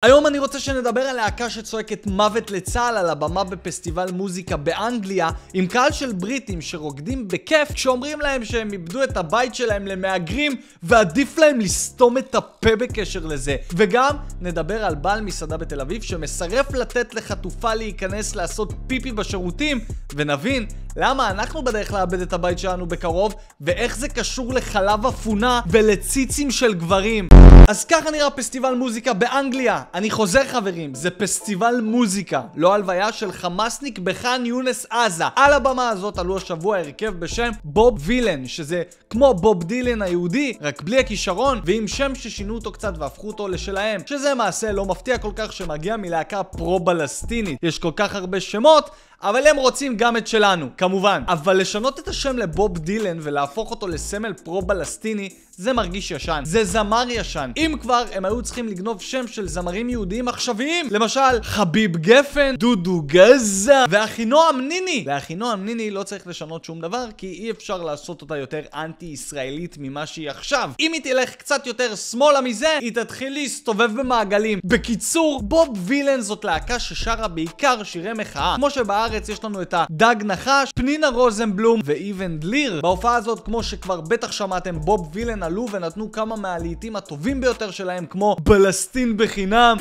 היום אני רוצה שנדבר על להקה שצועקת מוות לצה"ל על הבמה בפסטיבל מוזיקה באנגליה, עם קהל של בריטים שרוקדים בכיף כשאומרים להם שהם איבדו את הבית שלהם למהגרים ועדיף להם לסתום את הפה בקשר לזה. וגם נדבר על בעל מסעדה בתל אביב שמסרף לתת לחטופה להיכנס לעשות פיפי בשירותים, ונבין למה אנחנו בדרך לאבד את הבית שלנו בקרוב ואיך זה קשור לחלב אפונה ולציצים של גברים. אז ככה נראה פסטיבל מוזיקה באנגליה. אני חוזר חברים, זה פסטיבל מוזיקה, לא הלוויה של חמאסניק בח'אן יונס עזה. על הבמה הזאת עלו השבוע הרכב בשם בוב וילן, שזה כמו בוב דילן היהודי, רק בלי הכישרון, ועם שם ששינו אותו קצת והפכו אותו לשלהם, שזה מעשה לא מפתיע כל כך שמגיע מלהקה פרו-בלסטינית. יש כל כך הרבה שמות, אבל הם רוצים גם את שלנו, כמובן. אבל לשנות את השם לבוב דילן ולהפוך אותו לסמל פרו-בלסטיני, זה מרגיש ישן. זה זמר ישן. אם כבר, הם היו צריכים לגנוב שם של זמרים יהודיים עכשוויים. למשל, חביב גפן, דודו גזה, ואחינועם ניני. לאחינועם ניני לא צריך לשנות שום דבר, כי אי אפשר לעשות אותה יותר אנטי-ישראלית ממה שהיא עכשיו. אם היא תלך קצת יותר שמאלה מזה, היא תתחיל להסתובב במעגלים. בקיצור, בוב וילן זאת להקה ששרה בעיקר שירי מחאה. כמו שבארץ יש לנו את הדג נחש, פנינה רוזנבלום ואיבן דליר. בהופעה הזאת, כמו שכבר בטח שמעתם, בוב וילן עלו ונתנו כמה מהלהיטים הטובים ביותר שלהם, כמו בלסטין בחינם,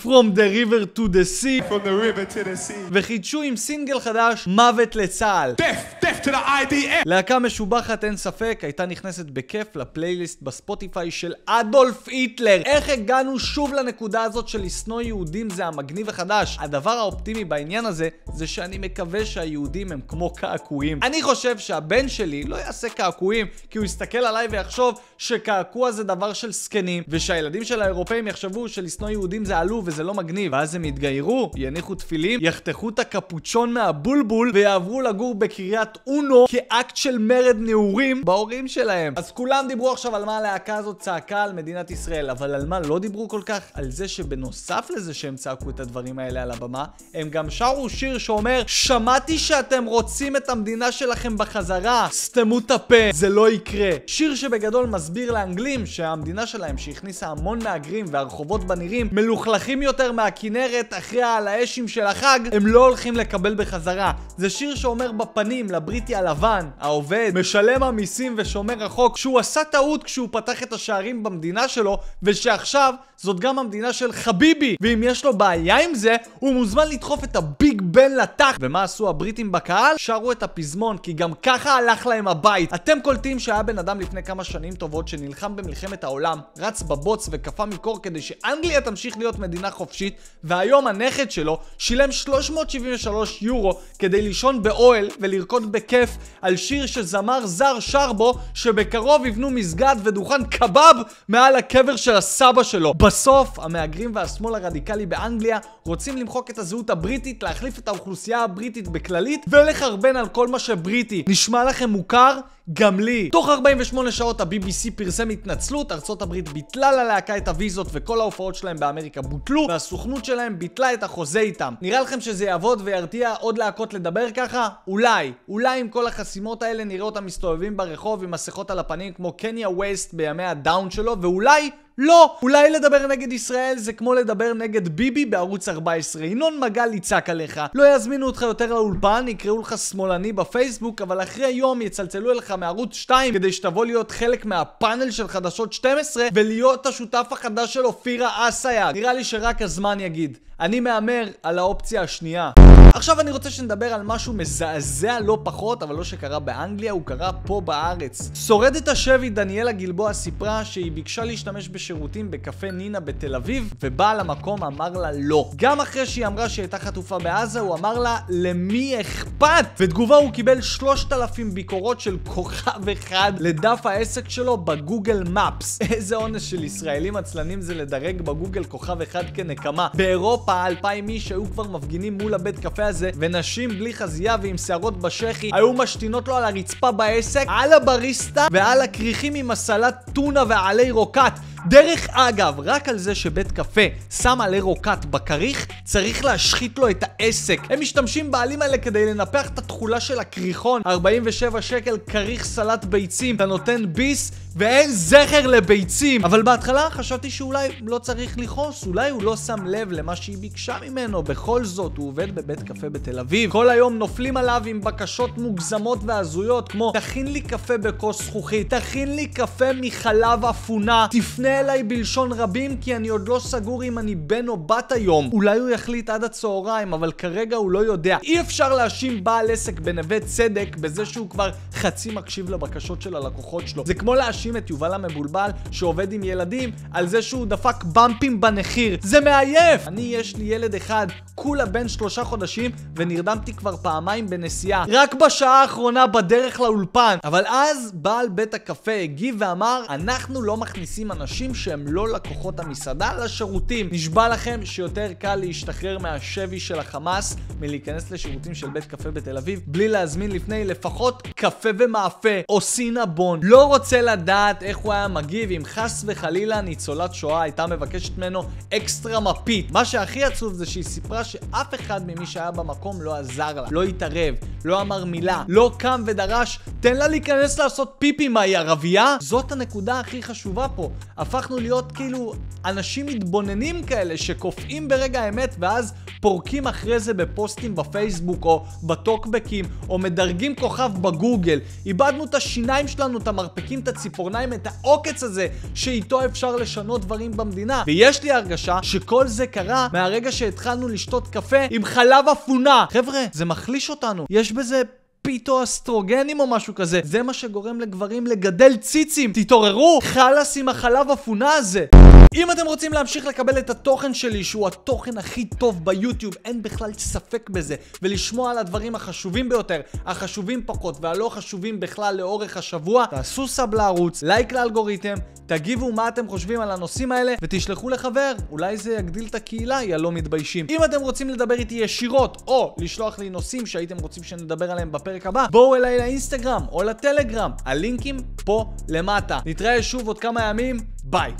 From the river to the sea, From the river to the sea. וחידשו עם סינגל חדש, מוות לצה"ל. Death to the IDF. להקה משובחת אין ספק, הייתה נכנסת בכיף לפלייליסט בספוטיפיי של אדולף היטלר. איך הגענו שוב לנקודה הזאת של לשנוא יהודים זה המגניב החדש? הדבר האופטימי בעניין הזה זה שאני מקווה שהיהודים הם כמו קעקועים. אני חושב שהבן שלי לא יעשה קעקועים כי הוא יסתכל עליי ויחשוב שקעקוע זה דבר של סקנים, ושהילדים של האירופאים יחשבו שלשנוא יהודים זה עלוב וזה לא מגניב, ואז הם יתגיירו, יניחו תפילים, יחתכו את הקפוצ'ון מהבולבול ויעברו לגור בקריית אונו כאקט של מרד נעורים בהורים שלהם. אז כולם דיברו עכשיו על מה הלהקה הזאת צעקה על מדינת ישראל, אבל על מה לא דיברו כל כך? על זה שבנוסף לזה שהם צעקו את הדברים האלה על הבמה, הם גם שרו שיר שאומר, שמעתי שאתם רוצים את המדינה שלכם בחזרה, סתמו את הפה, זה לא יקרה. שיר שבגדול מסביר לאנגלים שהמדינה שלהם שהכניסה המון מהגרים והרחובות בנירים מלוכלכים יותר מהכינרת אחרי האשים של החג, הם לא הולכים לקבל בחזרה. זה שיר שאומר בפנים לבריטי הלבן, העובד, משלם המיסים ושומר החוק, שהוא עשה טעות כשהוא פתח את השערים במדינה שלו, ושעכשיו זאת גם המדינה של חביבי, ואם יש לו בעיה עם זה, הוא מוזמן לדחוף את הביג בן לתח. ומה עשו הבריטים בקהל? שרו את הפזמון, כי גם ככה הלך להם הבית. אתם קולטים שהיה בן אדם לפני כמה שנים טובות שנלחם במלחמת העולם, רץ בבוץ וקפה מקור כדי שאנגליה תמשיך להיות מדינה חופשית, והיום הנכד שלו שילם 373 יורו כדי לישון באוהל ולרקוד בכיף על שיר שזמר זר שר בו, שבקרוב יבנו מסגד ודוכן קבב מעל הקבר של הסבא שלו. בסוף המהגרים והשמאל הרדיקלי באנגליה רוצים למחוק את הזהות הבריטית, להחליף את האוכלוסייה הבריטית בכללית ולחרבן על כל מה שבריטי. נשמע לכם מוכר? גם לי. תוך 48 שעות ה-BBC פרסם התנצלות, ארצות הברית ביטלה ללהקה את הוויזות וכל ההופעות שלהם באמריקה בוטלו, והסוכנות שלהם ביטלה את החוזה איתם. נראה לכם שזה יעבוד וירתיע עוד להקות לדבר ככה? אולי עם כל החסימות האלה נראה אותם מסתובבים ברחוב עם מסכות על הפנים כמו קניה ווסט בימי הדאון שלו, ואולי לא. אולי לדבר נגד ישראל זה כמו לדבר נגד ביבי בערוץ 14. ינון מגל יצעק עליך, לא יזמינו אותך יותר לאולפן, יקראו לך שמאלני בפייסבוק, אבל אחרי יום יצלצלו אליך מערוץ 2 כדי שתבוא להיות חלק מהפאנל של חדשות 12 ולהיות השותף החדש של אופירה אסייג. נראה לי שרק הזמן יגיד. אני מאמר על האופציה השנייה. עכשיו אני רוצה שנדבר על משהו מזעזע לא פחות, אבל לא שקרה באנגליה, הוא קרה פה בארץ. שורדת השבי דניאלה גלבוע סיפרה שהיא ביקשה להשתמש בשירותים בקפה נינה בתל אביב, ובעל המקום אמר לה לא. גם אחרי שהיא אמרה שהיא הייתה חטופה בעזה, הוא אמר לה למי אכפת? ותגובה הוא קיבל 3,000 ביקורות של כוכב אחד לדף העסק שלו בגוגל מפס. איזה עונש של ישראלים עצלנים זה לדרג בגוגל כוכב אחד כנקמה. באירופה 2,000 איש שהיו כבר מפגינים מול הבית קפה הזה, ונשים בלי חזייה ועם שערות בשכי היו משתינות לו על הרצפה בעסק, על הבריסטה ועל הקריחים עם הסלט טונה ועלי רוקט. דרך אגב, רק על זה שבית קפה שם עלי רוקט בכריך, צריך להשחית לו את העסק. הם משתמשים בעלים האלה כדי לנפח את התחולה של הקריחון. 47 שקל כריך סלט ביצים, אתה נותן ביס ואין זכר לביצים. אבל בהתחלה חשבתי שאולי לא צריך לכעוס, אולי הוא לא שם לב למה שהיא ביקשה ממנו. בכל זאת, הוא עובד בבית קפה בתל אביב. כל היום נופלים עליו עם בקשות מוגזמות והזויות, כמו תכין לי קפה בכוס זכוכית, תכין לי קפה מחלב אפונה, תפנה אליי בלשון רבים כי אני עוד לא סגור אם אני בן או בת היום. אולי הוא יחליט עד הצהריים, אבל כרגע הוא לא יודע. אי אפשר להאשים בעל עסק בנווה צדק בזה שהוא כבר חצי מקשיב לבקשות של הלקוחות שלו. זה כמו להאשים את יובל המבולבל שעובד עם ילדים על זה שהוא דפק במפים בנחיר. זה מעייף. יש לי ילד אחד, כולה בן 3 חודשים, ונרדמתי כבר פעמיים בנסיעה, רק בשעה האחרונה בדרך לאולפן. אבל אז בעל בית הקפה הגיב ואמר, אנחנו לא מכניסים אנשים שהם לא לקוחות המסעדה לשירותים. נשבע לכם שיותר קל להשתחרר מהשבי של החמאס מלהיכנס לשירותים של בית קפה בתל אביב בלי להזמין לפני לפחות קפה ומאפה או סינבון. לא רוצה לדעת איך הוא היה מגיב אם חס וחלילה ניצולת שואה הייתה מבקשת ממנו אקסטרה מפית. מה שהכי עצוב זה שהיא סיפרה שאף אחד ממי שהיה במקום לא עזר לה, לא התערב, לא אמר מילה, לא קם ודרש תן לה להיכנס לעשות פיפי, מה היא ערבייה? זאת הנקודה הכי חשובה פה. הפכנו להיות כאילו אנשים מתבוננים כאלה שקופאים ברגע האמת ואז פורקים אחרי זה בפוסטים בפייסבוק או בטוקבקים או מדרגים כוכב בגוגל. איבדנו את השיניים שלנו, את המרפקים, את הציפורניים, את העוקץ הזה שאיתו אפשר לשנות דברים במדינה. ויש לי הרגשה שכל זה קרה מהרגע שהתחלנו לשתות קפה עם חלב אפונה. חבר'ה, זה מחליש אותנו. יש בזה פיטואסטרוגנים או משהו כזה. זה מה שגורם לגברים לגדל ציצים. תתעוררו, חלאס עם החלב אפונה הזה. אם אתם רוצים להמשיך לקבל את התוכן שלי, שהוא התוכן הכי טוב ביוטיוב, אין בכלל ספק בזה, ולשמוע על הדברים החשובים ביותר, החשובים פחות והלא חשובים בכלל לאורך השבוע, תעשו סאב לערוץ, לייק לאלגוריתם, תגיבו מה אתם חושבים על הנושאים האלה, ותשלחו לחבר, אולי זה יגדיל את הקהילה, יא לא מתביישים. אם אתם רוצים לדבר איתי ישירות, או לשלוח לי נושאים שהייתם רוצים שנדבר עליהם בפרק הבא, בואו אליי לאינסטגרם או לטלגרם, הלינקים פה למטה. נתראה שוב עוד כמה ימים, ביי.